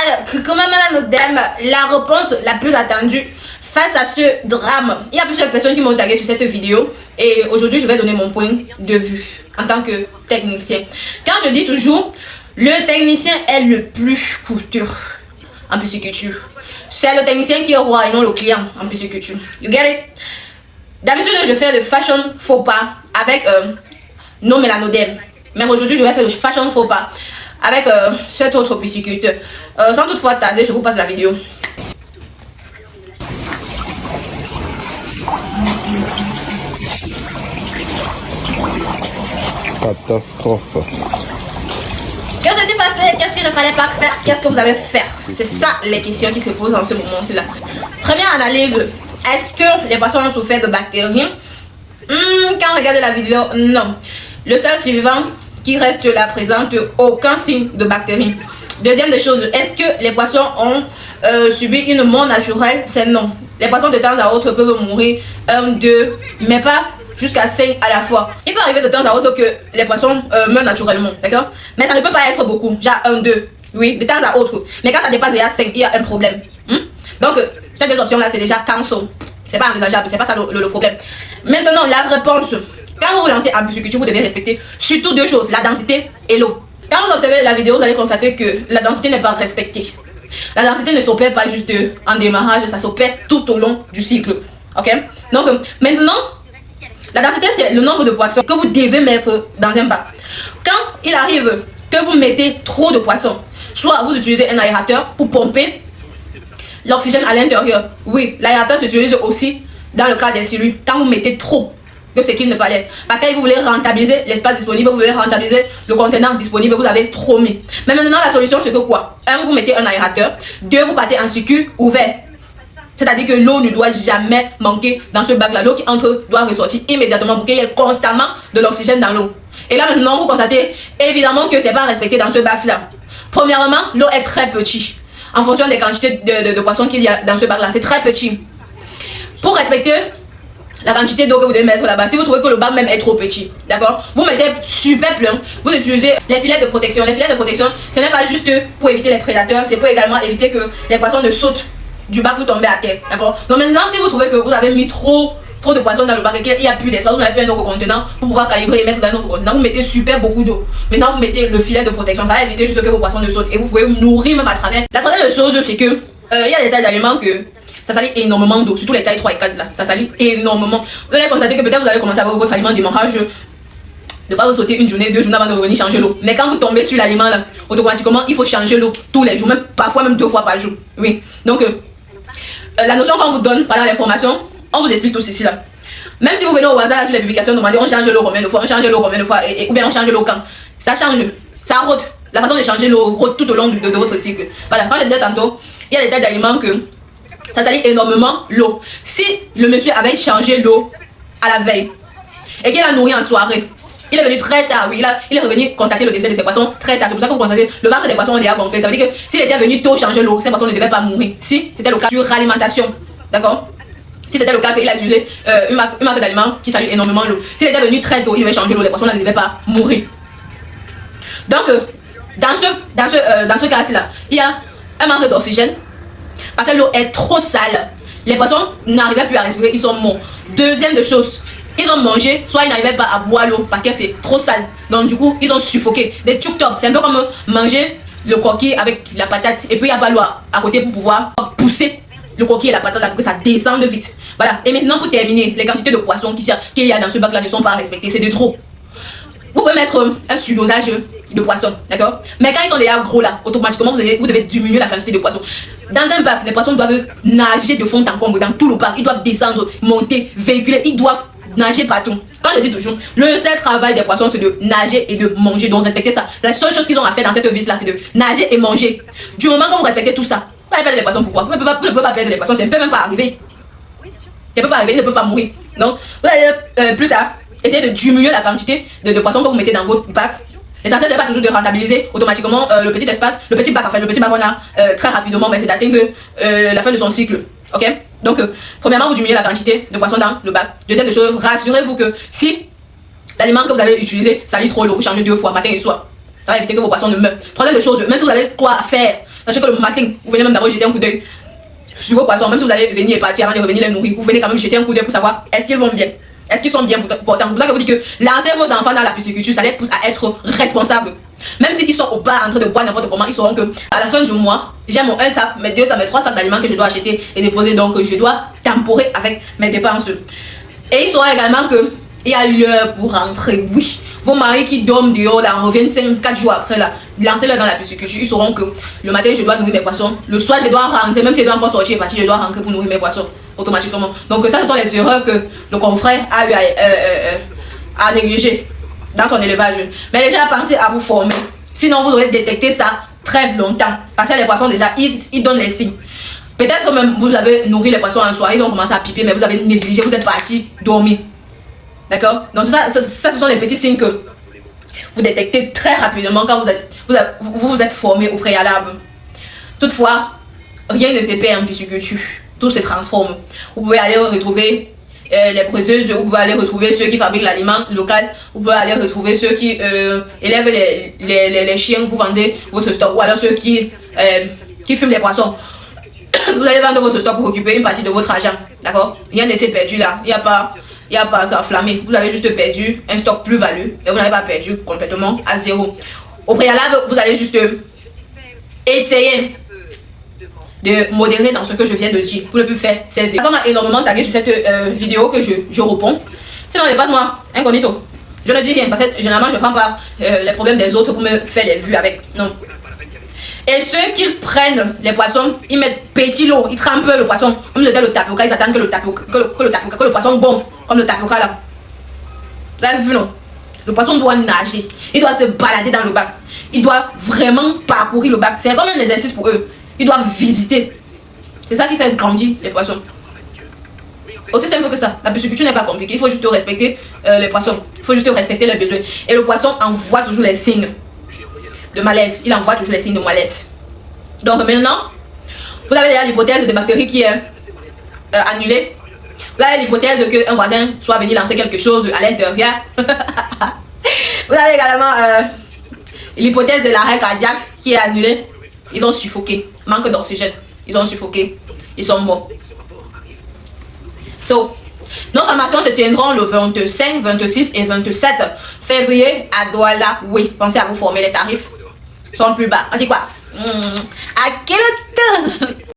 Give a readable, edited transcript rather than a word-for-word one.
Alors, comment madame Dame, la réponse la plus attendue face à ce drame. Il y a plusieurs personnes qui m'ont tagué sur cette vidéo et aujourd'hui je vais donner mon point de vue en tant que technicien. Quand je dis toujours, le technicien est le plus coûteux en pisciculture. C'est le technicien qui est roi et non le client en pisciculture. You get it? D'habitude je fais le fashion faux pas avec non mélanodème. Mais aujourd'hui je vais faire le fashion faux pas avec cet autre pisciculteur. Sans toutefois tarder, je vous passe la vidéo. Catastrophe. Qu'est-ce qui s'est passé? Qu'est-ce qu'il ne fallait pas faire? Qu'est-ce que vous avez fait? C'est ça les questions qui se posent en ce moment-ci là. Première analyse. Est-ce que les poissons ont souffert de bactéries? Quand on regarde la vidéo, non. Le seul survivant qui reste là présente aucun signe de bactéries. Deuxième des choses, est-ce que les poissons ont subi une mort naturelle? C'est non. Les poissons de temps à autre peuvent mourir 1, 2, mais pas jusqu'à 5 à la fois. Il peut arriver de temps à autre que les poissons meurent naturellement, d'accord? Mais ça ne peut pas être beaucoup, genre 1, 2, oui, de temps à autre. Mais quand ça dépasse déjà 5, il y a un problème. Donc, ces deux options-là, c'est déjà cancel. C'est pas envisageable, c'est pas ça le problème. Maintenant, la réponse. Quand vous vous lancez en pisciculture, vous devez respecter surtout deux choses, la densité et l'eau. Quand vous observez la vidéo, vous allez constater que la densité n'est pas respectée. La densité ne s'opère pas juste en démarrage, ça s'opère tout au long du cycle. Ok? Donc, maintenant, la densité, c'est le nombre de poissons que vous devez mettre dans un bac. Quand il arrive que vous mettez trop de poissons, soit vous utilisez un aérateur pour pomper l'oxygène à l'intérieur. Oui, l'aérateur s'utilise aussi dans le cas des cellules. Quand vous mettez trop que ce qu'il ne fallait. Parce que vous voulez rentabiliser l'espace disponible, vous voulez rentabiliser le contenant disponible, vous avez trop mis. Mais maintenant, la solution, c'est que quoi? 1, vous mettez un aérateur. 2, vous battez en circuit ouvert. C'est-à-dire que l'eau ne doit jamais manquer dans ce bac-là. L'eau qui entre doit ressortir immédiatement pour qu'il y ait constamment de l'oxygène dans l'eau. Et là, maintenant, vous constatez évidemment que ce n'est pas respecté dans ce bac-là. Premièrement, l'eau est très petite. En fonction des quantités de poissons qu'il y a dans ce bac-là, c'est très petit. Pour respecter la quantité d'eau que vous devez mettre là-bas, si vous trouvez que le bac même est trop petit, d'accord, vous mettez super plein, vous utilisez les filets de protection. Les filets de protection, ce n'est pas juste pour éviter les prédateurs, c'est pour également éviter que les poissons ne sautent du bac pour tomber à terre, d'accord. Donc maintenant, si vous trouvez que vous avez mis trop de poissons dans le bac et qu'il n'y a plus d'espace, vous n'avez plus un autre contenant pour pouvoir calibrer et mettre dans un autre contenant, vous mettez super beaucoup d'eau. Maintenant, vous mettez le filet de protection, ça va éviter juste que vos poissons ne sautent et vous pouvez vous nourrir même à travers. La troisième chose, c'est que il y a des tailles d'aliments que ça salit énormément d'eau, surtout les tailles 3 et 4 là, ça salit énormément. Vous allez constater que peut-être vous allez commencer à avoir votre aliment de démarrage, de fois vous sautez 1 journée, 2 journées avant de revenir changer l'eau. Mais quand vous tombez sur l'aliment là, automatiquement il faut changer l'eau tous les jours, même parfois même 2 fois par jour. Oui. Donc la notion qu'on vous donne pendant les formations, on vous explique tout ceci là. Même si vous venez au hasard là sur les publications, demandez on change l'eau combien de fois, on change l'eau combien de fois, ou bien on change l'eau quand. Ça change, ça rôde. La façon de changer l'eau rôde tout au long de votre cycle. Voilà, quand je disais tantôt, il y a des tailles d'aliments que ça salit énormément l'eau. Si le monsieur avait changé l'eau à la veille et qu'il a nourri en soirée, il est venu très tard, oui, il est revenu constater le décès de ses poissons très tard. C'est pour ça que vous constatez le ventre des poissons est déjà gonflé. Ça veut dire que s'il était venu tôt changer l'eau, ces poissons ne devaient pas mourir. Si c'était le cas sur alimentation, d'accord? Si c'était le cas qu'il a utilisé une marque d'aliments qui salit énormément l'eau, s'il était venu très tôt, il devait changer l'eau, les poissons ne devaient pas mourir. Donc, dans ce cas-ci là, il y a un manque d'oxygène. Parce que l'eau est trop sale. Les poissons n'arrivaient plus à respirer, ils sont morts. Deuxième de chose, ils ont mangé, soit ils n'arrivaient pas à boire l'eau parce que c'est trop sale. Donc du coup, ils ont suffoqué. Des tuk-tok, c'est un peu comme manger le coquille avec la patate et puis il n'y a pas l'eau à côté pour pouvoir pousser le coquille et la patate là pour que ça descende vite. Voilà. Et maintenant pour terminer, les quantités de poissons qu'il y a dans ce bac là ne sont pas respectées, c'est de trop. Vous pouvez mettre un surdosage de poissons, d'accord? Mais quand ils sont déjà gros là, automatiquement vous devez diminuer la quantité de poissons. Dans un bac, les poissons doivent nager de fond en comble dans tout le bac. Ils doivent descendre, monter, véhiculer, ils doivent nager partout. Quand je dis toujours, le seul travail des poissons c'est de nager et de manger, donc respectez ça. La seule chose qu'ils ont à faire dans cette vie là c'est de nager et manger. Du moment que vous respectez tout ça, vous allez perdre les poissons. Pourquoi? Vous ne pouvez pas perdre les poissons, ça ne peut même pas arriver. Ça ne peut pas arriver, ils ne peuvent pas mourir. Donc vous allez plus tard essayer de diminuer la quantité de poissons que vous mettez dans votre bac. L'essentiel c'est pas toujours de rentabiliser automatiquement le petit espace, le petit bac, enfin le petit bac on a très rapidement, mais c'est d'atteindre la fin de son cycle. Ok? Donc premièrement vous diminuez la quantité de poissons dans le bac. Deuxième chose, rassurez-vous que si l'aliment que vous avez utilisé salit trop l'eau, vous changez 2 fois matin et soir. Ça va éviter que vos poissons ne meurent. Troisième chose, même si vous avez quoi faire Sachez que le matin, vous venez même d'abord jeter un coup d'œil sur vos poissons. Même si vous allez venir et partir avant de revenir les nourrir, vous venez quand même jeter un coup d'œil pour savoir est-ce qu'ils vont bien. Est-ce qu'ils sont bien portants? C'est pour ça que vous dites que lancer vos enfants dans la pisciculture, ça les pousse à être responsables. Même s'ils sont au bar en train de boire n'importe comment, ils sauront que à la fin du mois, j'ai mon 1 sac, mes 2 sacs, mes 3 sacs d'aliments que je dois acheter et déposer. Donc je dois temporer avec mes dépenses. Et ils sauront également que il y a l'heure pour rentrer. Oui, vos maris qui dorment dehors là reviennent 5-4 jours après là, lancez-le dans la pisciculture. Ils sauront que le matin je dois nourrir mes poissons, le soir je dois rentrer, même si je dois encore sortir et partir, je dois rentrer pour nourrir mes poissons automatiquement. Donc ça, ce sont les erreurs que le confrère a eu à négliger dans son élevage. Mais déjà pensez à vous former, sinon vous aurez détecté ça très longtemps, parce que les poissons déjà ils donnent les signes. Peut-être même vous avez nourri les poissons un soir, ils ont commencé à piper, mais vous avez négligé, vous êtes parti dormir. D'accord? Donc ça, ce sont les petits signes que vous détectez très rapidement quand vous vous êtes formé au préalable. Toutefois, rien ne se perd en pisciculture. Tout se transforme. Vous pouvez aller retrouver les presseuses, vous pouvez aller retrouver ceux qui fabriquent l'aliment local, vous pouvez aller retrouver ceux qui élèvent les chiens pour vendre votre stock, ou alors ceux qui fument les poissons. Vous allez vendre votre stock pour récupérer une partie de votre argent. D'accord? Rien ne s'est perdu là. Il n'y a pas à s'enflammer. Vous avez juste perdu un stock plus-value, mais vous n'avez pas perdu complètement à zéro. Au préalable, vous allez juste essayer de modérer dans ce que je viens de dire pour ne plus faire ces erreurs. Ça m'a énormément tagué sur cette vidéo que je réponds. Sinon, passe-moi incognito. Je ne dis rien parce que généralement je ne prends pas les problèmes des autres pour me faire les vues avec. Non. Et ceux qui prennent les poissons, ils mettent petit l'eau, ils trempent le poisson. Comme le tapioca, ils attendent que le poisson gonfle comme le tapioca là. Vous avez vu non? Le poisson doit nager, il doit se balader dans le bac, il doit vraiment parcourir le bac. C'est comme un exercice pour eux. Ils doivent visiter. C'est ça qui fait grandir les poissons. Aussi simple que ça. La pisciculture n'est pas compliquée. Il faut juste respecter les poissons. Il faut juste respecter leurs besoins. Et le poisson envoie toujours les signes de malaise. Il envoie toujours les signes de malaise. Donc maintenant, vous avez déjà l'hypothèse de bactéries qui est annulée. Vous avez l'hypothèse qu'un voisin soit venu lancer quelque chose à l'intérieur. Vous avez également l'hypothèse de l'arrêt cardiaque qui est annulée. Ils ont suffoqué. Manque d'oxygène. Ils ont suffoqué. Ils sont morts. So, nos formations se tiendront le 25, 26 et 27 février à Douala. Oui, pensez à vous former. Les tarifs sont plus bas. On dit quoi? À quel temps?